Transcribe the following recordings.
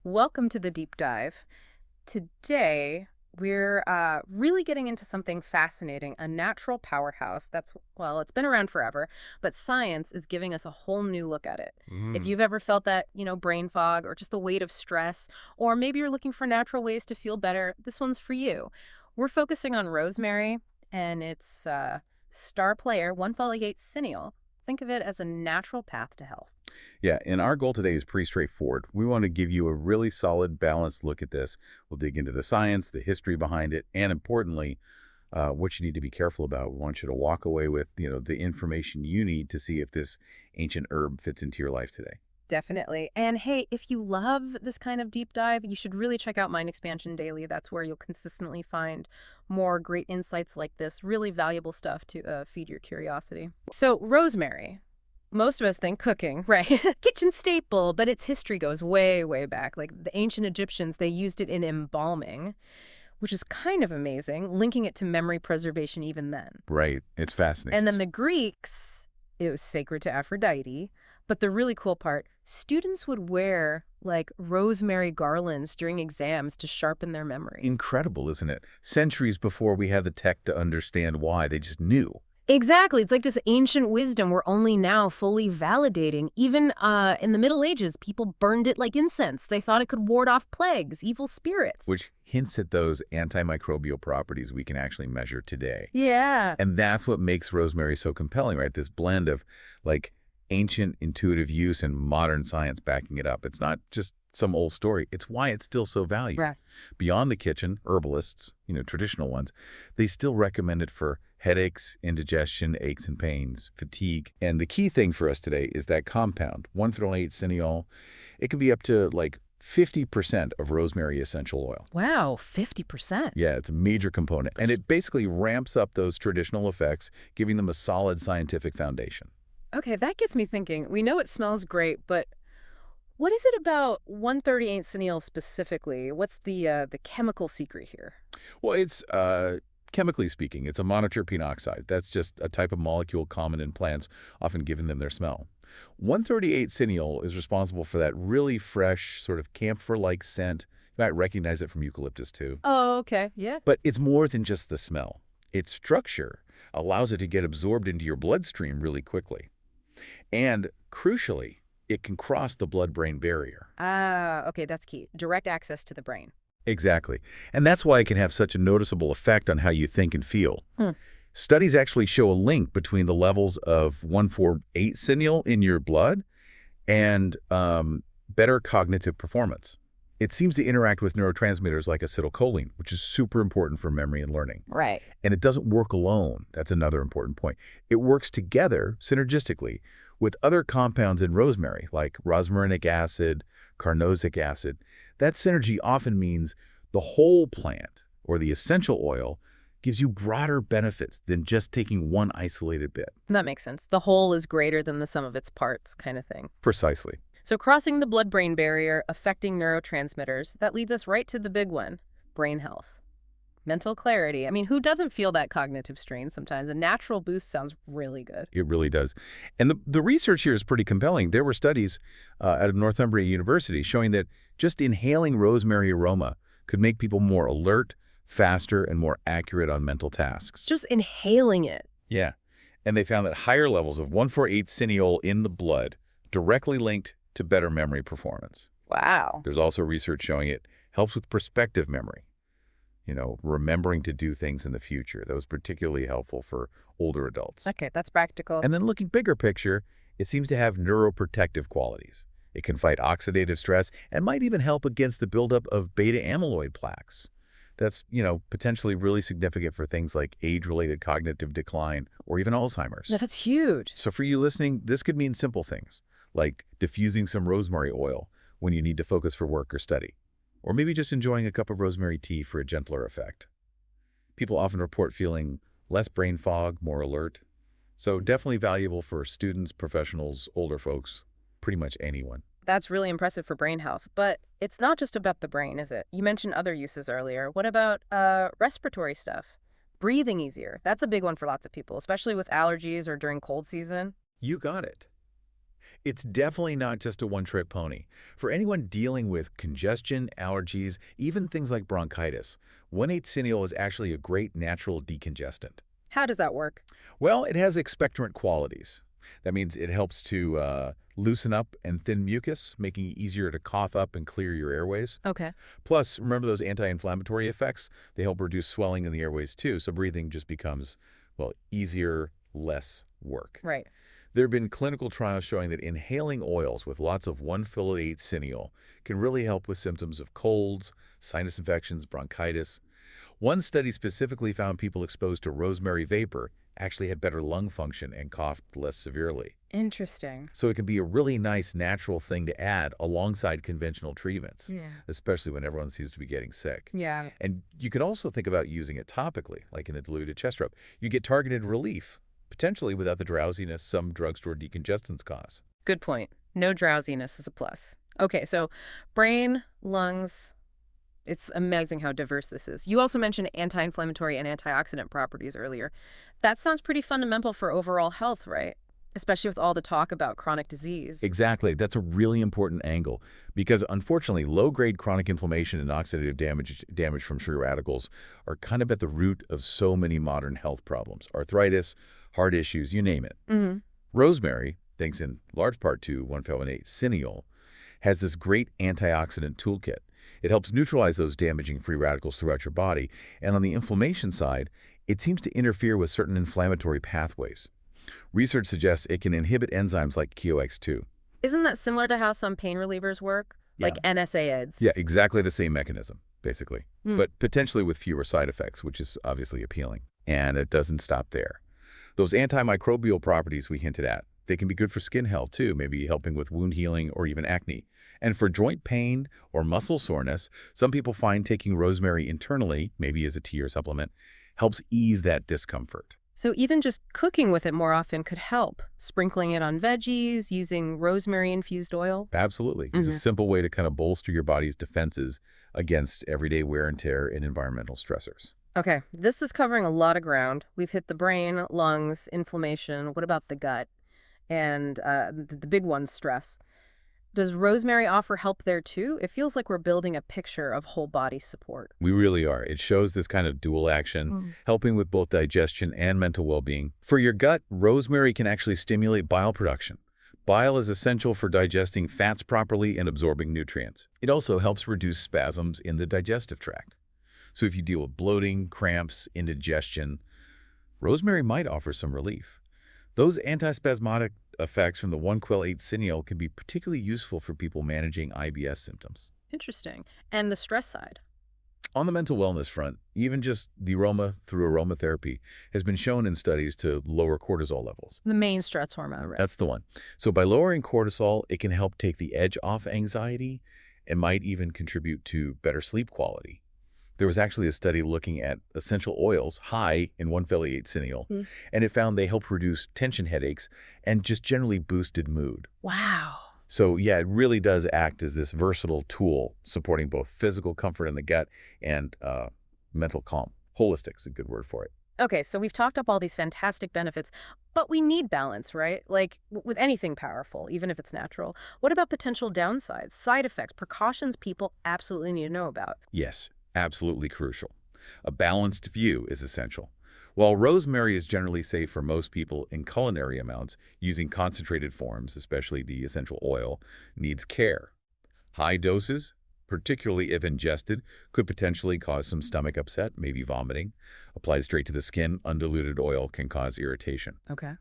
Welcome to the deep dive. Today, we're really getting into something fascinating, a natural powerhouse that's, well, it's been around forever, but science is giving us a whole new look at it. If Mm. you've ever felt that, brain fog or just the weight of stress, or maybe you're looking for natural ways to feel better, this one's for you. We're focusing on rosemary and its star player, 148 cineole. Think of it as a natural path to health. Yeah, and our goal today is pretty straightforward. We want to give you a really solid, balanced look at this. We'll dig into the science, the history behind it, and importantly, what you need to be careful about. We want you to walk away with, the information you need to see if this ancient herb fits into your life today. Definitely. And hey, if you love this kind of deep dive, you should really check out Mind Expansion Daily. That's where you'll consistently find more great insights like this, really valuable stuff to feed your curiosity. So, rosemary. Most of us think cooking, right? Kitchen staple, but its history goes way, way back. Like the ancient Egyptians, they used it in embalming, which is kind of amazing, linking it to memory preservation even then. Right. It's fascinating. And then the Greeks, it was sacred to Aphrodite. But the really cool part, students would wear like rosemary garlands during exams to sharpen their memory. Incredible, isn't it? Centuries before we had the tech to understand why, they just knew. Exactly. It's like this ancient wisdom we're only now fully validating. Even in the Middle Ages, people burned it like incense. They thought it could ward off plagues, evil spirits. Which hints at those antimicrobial properties we can actually measure today. Yeah. And that's what makes rosemary so compelling, right? This blend of like ancient intuitive use and modern science backing it up. It's not just some old story. It's why it's still so valued. Right. Beyond the kitchen, herbalists, traditional ones, they still recommend it for headaches, indigestion, aches and pains, fatigue. And the key thing for us today is that compound, 138 cineole. It can be up to like 50% of rosemary essential oil. Wow, 50%. Yeah, it's a major component. And it basically ramps up those traditional effects, giving them a solid scientific foundation. Okay, that gets me thinking. We know it smells great, but what is it about 138 cineole specifically? What's the chemical secret here? Well, it's chemically speaking, it's a monoterpene oxide. That's just a type of molecule common in plants, often giving them their smell. 138 cineole is responsible for that really fresh, sort of camphor-like scent. You might recognize it from eucalyptus too. Oh, okay. Yeah. But it's more than just the smell. Its structure allows it to get absorbed into your bloodstream really quickly. And crucially, it can cross the blood-brain barrier. Ah, okay, that's key. Direct access to the brain. Exactly. And that's why it can have such a noticeable effect on how you think and feel. Hmm. Studies actually show a link between the levels of 148 cineole in your blood and better cognitive performance. It seems to interact with neurotransmitters like acetylcholine, which is super important for memory and learning. Right. And it doesn't work alone. That's another important point. It works together, synergistically, with other compounds in rosemary, like rosmarinic acid, carnosic acid. That synergy often means the whole plant, or the essential oil, gives you broader benefits than just taking one isolated bit. That makes sense. The whole is greater than the sum of its parts kind of thing. Precisely. So crossing the blood-brain barrier, affecting neurotransmitters, that leads us right to the big one, brain health. Mental clarity. I mean, who doesn't feel that cognitive strain sometimes? A natural boost sounds really good. It really does. And the research here is pretty compelling. There were studies out of Northumbria University showing that just inhaling rosemary aroma could make people more alert, faster, and more accurate on mental tasks. Just inhaling it. Yeah. And they found that higher levels of 148 cineole in the blood directly linked to better memory performance. Wow. There's also research showing it helps with perspective memory, remembering to do things in the future. That was particularly helpful for older adults. Okay, that's practical. And then looking bigger picture, it seems to have neuroprotective qualities. It can fight oxidative stress and might even help against the buildup of beta amyloid plaques. That's, potentially really significant for things like age-related cognitive decline or even Alzheimer's. No, that's huge. So for you listening, this could mean simple things like diffusing some rosemary oil when you need to focus for work or study, or maybe just enjoying a cup of rosemary tea for a gentler effect. People often report feeling less brain fog, more alert. So definitely valuable for students, professionals, older folks, pretty much anyone. That's really impressive for brain health. But it's not just about the brain, is it? You mentioned other uses earlier. What about respiratory stuff? Breathing easier. That's a big one for lots of people, especially with allergies or during cold season. You got it. It's definitely not just a one-trick pony. For anyone dealing with congestion, allergies, even things like bronchitis, 1/8 Cineole is actually a great natural decongestant. How does that work? Well, it has expectorant qualities. That means it helps to loosen up and thin mucus, making it easier to cough up and clear your airways. Okay. Plus, remember those anti-inflammatory effects? They help reduce swelling in the airways too, so breathing just becomes, well, easier, less work. Right. There have been clinical trials showing that inhaling oils with lots of 1,8 cineole can really help with symptoms of colds, sinus infections, bronchitis. One study specifically found people exposed to rosemary vapor actually had better lung function and coughed less severely. Interesting. So it can be a really nice natural thing to add alongside conventional treatments, Yeah. especially when everyone seems to be getting sick. Yeah. And you could also think about using it topically, like in a diluted chest rub. You get targeted relief, potentially without the drowsiness some drugstore decongestants cause. Good point. No drowsiness is a plus. Okay, so brain, lungs, it's amazing how diverse this is. You also mentioned anti-inflammatory and antioxidant properties earlier. That sounds pretty fundamental for overall health, right? Especially with all the talk about chronic disease. Exactly. That's a really important angle because unfortunately, low-grade chronic inflammation and oxidative damage from free radicals are kind of at the root of so many modern health problems. Arthritis, heart issues, you name it. Mm-hmm. Rosemary, thanks in large part to 1,8 cineole, has this great antioxidant toolkit. It helps neutralize those damaging free radicals throughout your body, and on the inflammation side, it seems to interfere with certain inflammatory pathways. Research suggests it can inhibit enzymes like COX-2. Isn't that similar to how some pain relievers work? Yeah. Like NSAIDs? Yeah, exactly the same mechanism, basically, Hmm. but potentially with fewer side effects, which is obviously appealing. And it doesn't stop there. Those antimicrobial properties we hinted at, they can be good for skin health too, maybe helping with wound healing or even acne. And for joint pain or muscle soreness, some people find taking rosemary internally, maybe as a tea or supplement, helps ease that discomfort. So even just cooking with it more often could help. Sprinkling it on veggies, using rosemary-infused oil. Absolutely. It's a simple way to kind of bolster your body's defenses against everyday wear and tear and environmental stressors. Okay, this is covering a lot of ground. We've hit the brain, lungs, inflammation. What about the gut? And the big one, stress. Does rosemary offer help there too? It feels like we're building a picture of whole body support. We really are. It shows this kind of dual action, helping with both digestion and mental well-being. For your gut, rosemary can actually stimulate bile production. Bile is essential for digesting fats properly and absorbing nutrients. It also helps reduce spasms in the digestive tract. So if you deal with bloating, cramps, indigestion, rosemary might offer some relief. Those antispasmodic effects from the 1,8 cineole can be particularly useful for people managing IBS symptoms. Interesting. And the stress side? On the mental wellness front, even just the aroma through aromatherapy has been shown in studies to lower cortisol levels. The main stress hormone, right? That's the one. So by lowering cortisol, it can help take the edge off anxiety and might even contribute to better sleep quality. There was actually a study looking at essential oils high in 1,8 cineole, and it found they helped reduce tension headaches and just generally boosted mood. Wow. So yeah, it really does act as this versatile tool supporting both physical comfort in the gut and mental calm. Holistic's a good word for it. Okay, so we've talked up all these fantastic benefits, but we need balance, right? Like with anything powerful, even if it's natural. What about potential downsides, side effects, precautions people absolutely need to know about? Yes, absolutely crucial. A balanced view is essential. While rosemary is generally safe for most people in culinary amounts, using concentrated forms, especially the essential oil, needs care. High doses, particularly if ingested, could potentially cause some stomach upset, maybe vomiting. Applied straight to the skin, undiluted oil can cause irritation. Okay.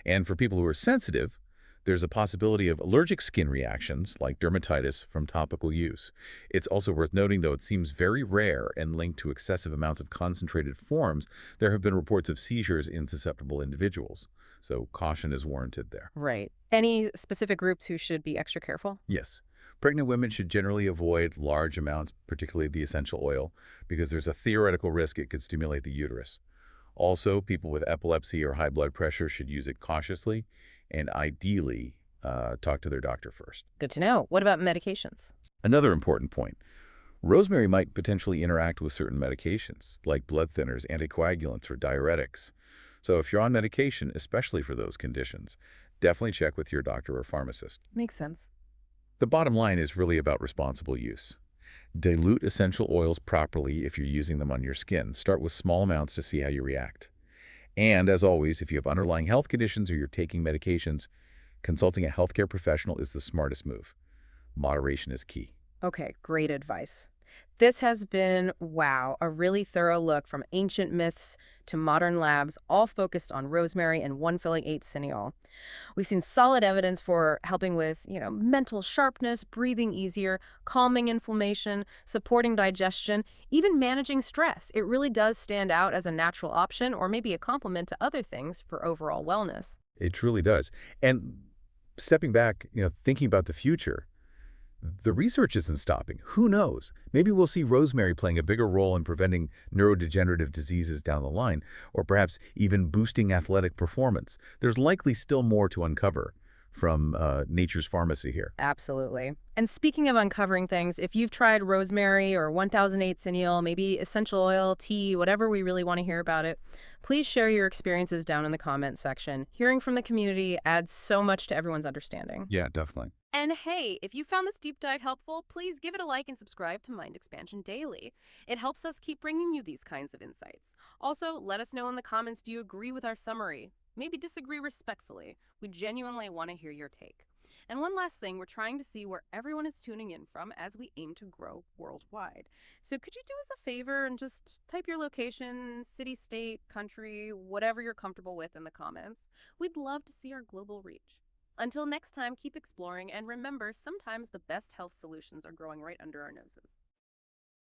And for people who are sensitive, there's a possibility of allergic skin reactions like dermatitis from topical use. It's also worth noting, though it seems very rare and linked to excessive amounts of concentrated forms, there have been reports of seizures in susceptible individuals. So caution is warranted there. Right. Any specific groups who should be extra careful? Yes. Pregnant women should generally avoid large amounts, particularly the essential oil, because there's a theoretical risk it could stimulate the uterus. Also, people with epilepsy or high blood pressure should use it cautiously and ideally talk to their doctor first. Good to know. What about medications? Another important point, rosemary might potentially interact with certain medications, like blood thinners, anticoagulants, or diuretics. So if you're on medication, especially for those conditions, Definitely check with your doctor or pharmacist. Makes sense. The bottom line is really about responsible use. Dilute essential oils properly if you're using them on your skin. Start with small amounts to see how you react. And as always, if you have underlying health conditions or you're taking medications, consulting a healthcare professional is the smartest move. Moderation is key. Okay, great advice. This has been, wow, a really thorough look from ancient myths to modern labs, all focused on rosemary and 1-filling-8 cineole. We've seen solid evidence for helping with, mental sharpness, breathing easier, calming inflammation, supporting digestion, even managing stress. It really does stand out as a natural option or maybe a complement to other things for overall wellness. It truly does. And stepping back, thinking about the future, the research isn't stopping. Who knows? Maybe we'll see rosemary playing a bigger role in preventing neurodegenerative diseases down the line, or perhaps even boosting athletic performance. There's likely still more to uncover from nature's pharmacy here. Absolutely. And speaking of uncovering things, if you've tried rosemary or 1008 cineole, maybe essential oil, tea, whatever, we really want to hear about it. Please share your experiences down in the comments section. Hearing from the community adds so much to everyone's understanding. Yeah, definitely. And hey, if you found this deep dive helpful, please give it a like and subscribe to Mind Expansion Daily. It helps us keep bringing you these kinds of insights. Also, let us know in the comments, do you agree with our summary? Maybe disagree respectfully. We genuinely want to hear your take. And one last thing, we're trying to see where everyone is tuning in from as we aim to grow worldwide. So could you do us a favor and just type your location, city, state, country, whatever you're comfortable with in the comments? We'd love to see our global reach. Until next time, keep exploring, and remember, sometimes the best health solutions are growing right under our noses.